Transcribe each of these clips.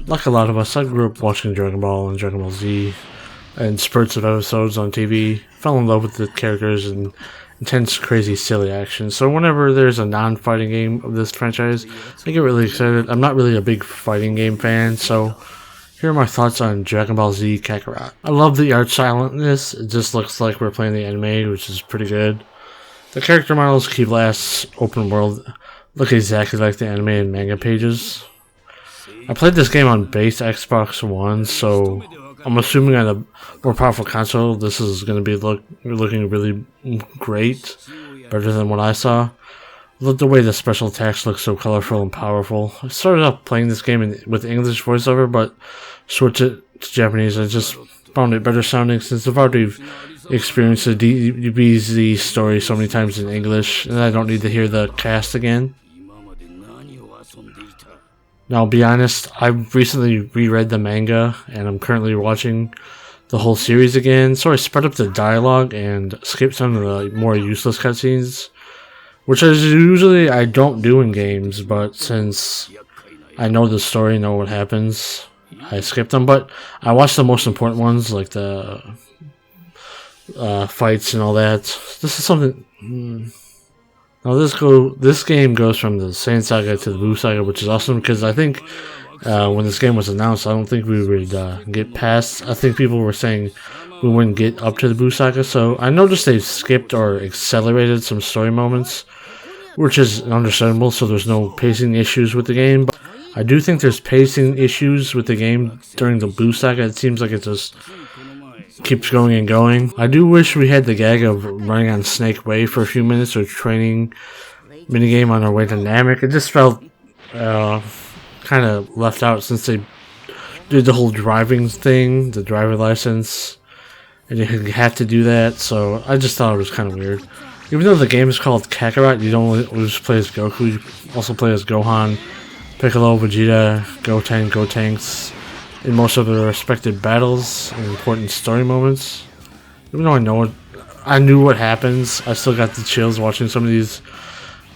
Like a lot of us, I grew up watching Dragon Ball and Dragon Ball Z and spurts of episodes on TV. Fell in love with the characters and intense, crazy, silly action. So whenever there's a non-fighting game of this franchise, I get really excited. I'm not really a big fighting game fan, so here are my thoughts on Dragon Ball Z Kakarot. I love the art silentness. It just looks like we're playing the anime, which is pretty good. The character models keep last open world look exactly like the anime and manga pages. I played this game on base Xbox One, so I'm assuming on a more powerful console this is going to be looking really great, better than what I saw. Look, the way the special attacks look so colorful and powerful. I started off playing this game with English voiceover, but switched it to Japanese. I just found it better sounding since I've already experienced the DBZ story so many times in English, and I don't need to hear the cast again. Now, I'll be honest, I recently reread the manga, and I'm currently watching the whole series again, so I sped up the dialogue and skipped some of the more useless cutscenes, which is usually I don't do in games, but since I know the story, know what happens, I skipped them. But I watched the most important ones, like the fights and all that. This is something... Now this game goes from the Saiyan Saga to the Buu Saga, which is awesome because I think when this game was announced, I don't think we would get past. I think people were saying we wouldn't get up to the Buu Saga, so I noticed they skipped or accelerated some story moments, which is understandable. So there's no pacing issues with the game. But I do think there's pacing issues with the game during the Buu Saga. It seems like it just keeps going and going. I do wish we had the gag of running on Snake Way for a few minutes or training minigame on our way to Namek. It just felt kind of left out since they did the whole driving thing, the driver license, and you had to do that, so I just thought it was kind of weird. Even though the game is called Kakarot, you don't just play as Goku, you also play as Gohan, Piccolo, Vegeta, Goten, Gotenks, in most of their respective battles and important story moments. Even though I knew what happens, I still got the chills watching some of these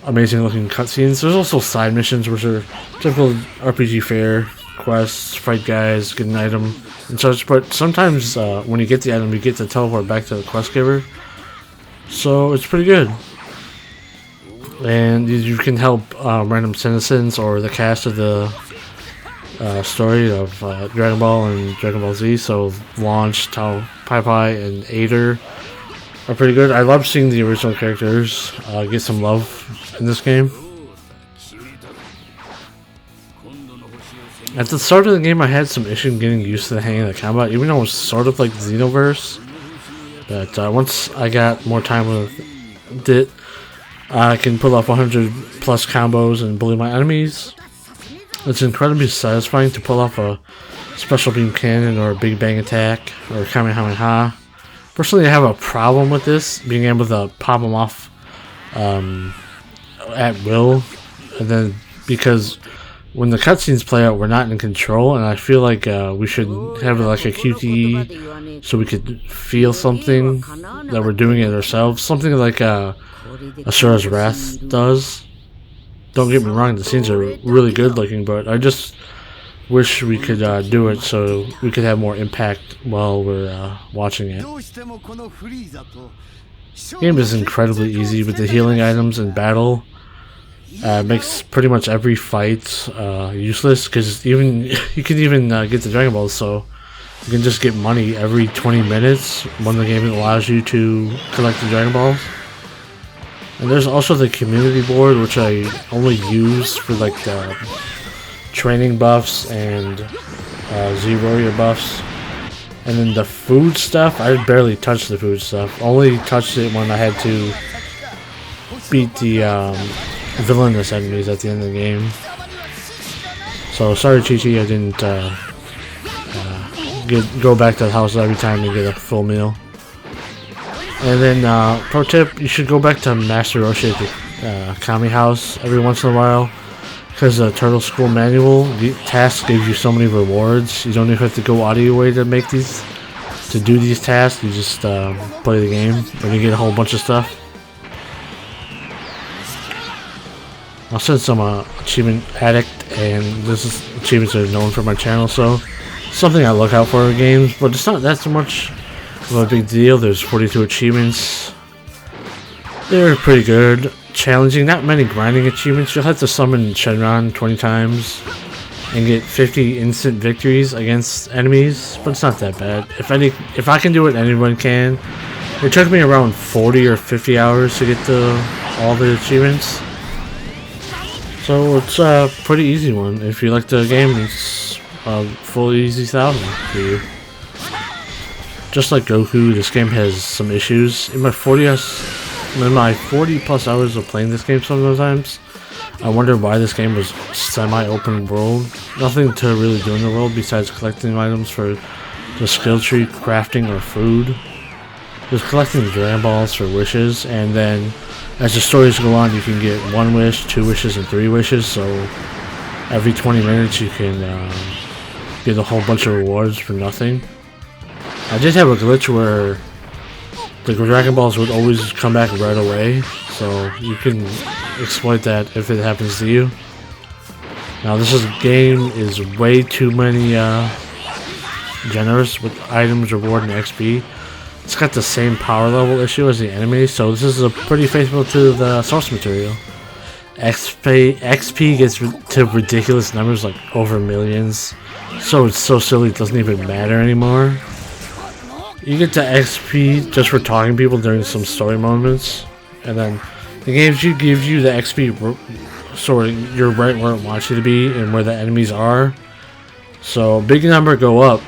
amazing looking cutscenes. There's also side missions, which are typical RPG fare quests, fight guys, get an item and such, but sometimes when you get the item you get to teleport back to the quest giver, so it's pretty good. And you can help random citizens or the cast of the story of Dragon Ball and Dragon Ball Z, so Launch, Tao Pai Pai, and Aider are pretty good. I love seeing the original characters get some love in this game. At the start of the game I had some issue getting used to the hang of the combat, even though it was sort of like Xenoverse, but once I got more time with it, I can pull off 100 plus combos and bully my enemies. It's incredibly satisfying to pull off a special beam cannon or a big bang attack or a Kamehameha. Personally, I have a problem with this, being able to pop them off at will, and then because when the cutscenes play out, we're not in control, and I feel like we should have like a QTE so we could feel something that we're doing it ourselves, something like Asura's Wrath does. Don't get me wrong, the scenes are really good looking, but I just wish we could do it so we could have more impact while we're watching it. The game is incredibly easy with the healing items and battle. Makes pretty much every fight useless, because you can even get the Dragon Balls, so you can just get money every 20 minutes when the game allows you to collect the Dragon Balls. And there's also the community board, which I only use for like the training buffs and Z-Warrior buffs. And then the food stuff, I barely touched the food stuff. Only touched it when I had to beat the villainous enemies at the end of the game. So sorry Chi-Chi, I didn't go back to the house every time to get a full meal. And then, pro tip, you should go back to Master Roshi at the Kami house every once in a while, because the Turtle School manual, the task gives you so many rewards. You don't even have to go out of your way to do these tasks. You just play the game, and you get a whole bunch of stuff. Since I'm a achievement addict, and this is achievements are known for my channel, so something I look out for in games, but it's not that so much of a big deal. There's 42 achievements. They're pretty good. Challenging, not many grinding achievements. You'll have to summon Shenron 20 times and get 50 instant victories against enemies, but it's not that bad. If I can do it, anyone can. It took me around 40 or 50 hours to get to all the achievements. So it's a pretty easy one. If you like the game, it's a full easy 1000 for you. Just like Goku, this game has some issues. In my 40 plus hours of playing this game sometimes, I wonder why this game was semi-open world. Nothing to really do in the world besides collecting items for the skill tree, crafting, or food. Just collecting Dragon Balls for wishes, and then as the stories go on, you can get 1 wish, 2 wishes, and 3 wishes, so every 20 minutes you can get a whole bunch of rewards for nothing. I did have a glitch where the Dragon Balls would always come back right away, so you can exploit that if it happens to you. Now this game is way too many generous with items, reward, and XP. It's got the same power level issue as the anime, so this is pretty faithful to the source material. XP gets to ridiculous numbers, like over millions, so it's so silly it doesn't even matter anymore. You get to XP just for talking to people during some story moments, and then the game gives you the XP so you're right where it wants you to be and where the enemies are. So big number go up,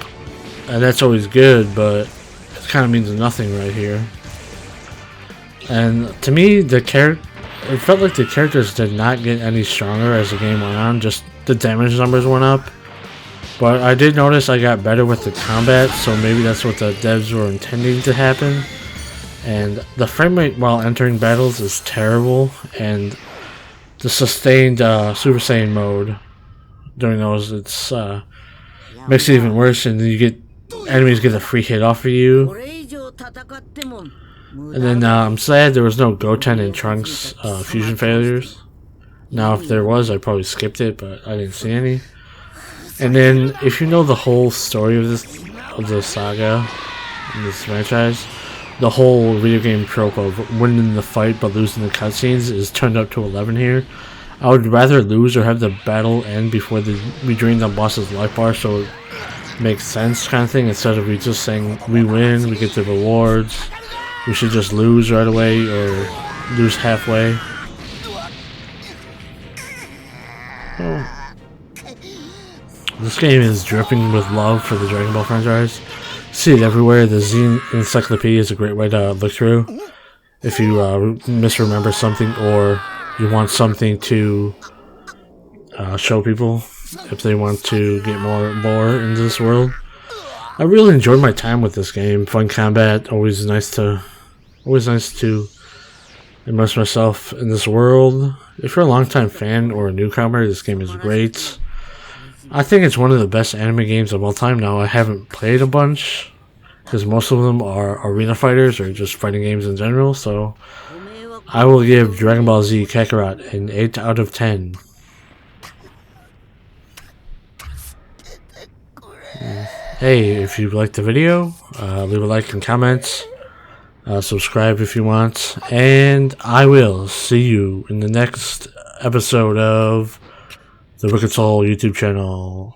and that's always good, but kind of means nothing right here. And to me, it felt like the characters did not get any stronger as the game went on, just the damage numbers went up. But I did notice I got better with the combat, so maybe that's what the devs were intending to happen. And the frame rate while entering battles is terrible, and the sustained Super Saiyan mode during those, it's makes it even worse, and then you get enemies get a free hit off of you. And then I'm sad there was no Goten and Trunks fusion failures. Now if there was, I probably skipped it, but I didn't see any. And then if you know the whole story of the saga in this franchise, the whole video game trope of winning the fight but losing the cutscenes is turned up to 11 here. I would rather lose or have the battle end before we drain the boss's life bar, so it makes sense kind of thing, instead of we just saying we win, we get the rewards. We should just lose right away or lose halfway. Oh. This game is dripping with love for the Dragon Ball franchise. See it everywhere. The Z Encyclopedia is a great way to look through if you misremember something or you want something to show people if they want to get more into this world. I really enjoyed my time with this game. Fun combat, always nice to immerse myself in this world. If you're a longtime fan or a newcomer, this game is great. I think it's one of the best anime games of all time now. I haven't played a bunch because most of them are arena fighters or just fighting games in general, so I will give Dragon Ball Z Kakarot an 8 out of 10. Hey, if you liked the video, leave a like and comment, subscribe if you want, and I will see you in the next episode of the Wicked Soul YouTube channel.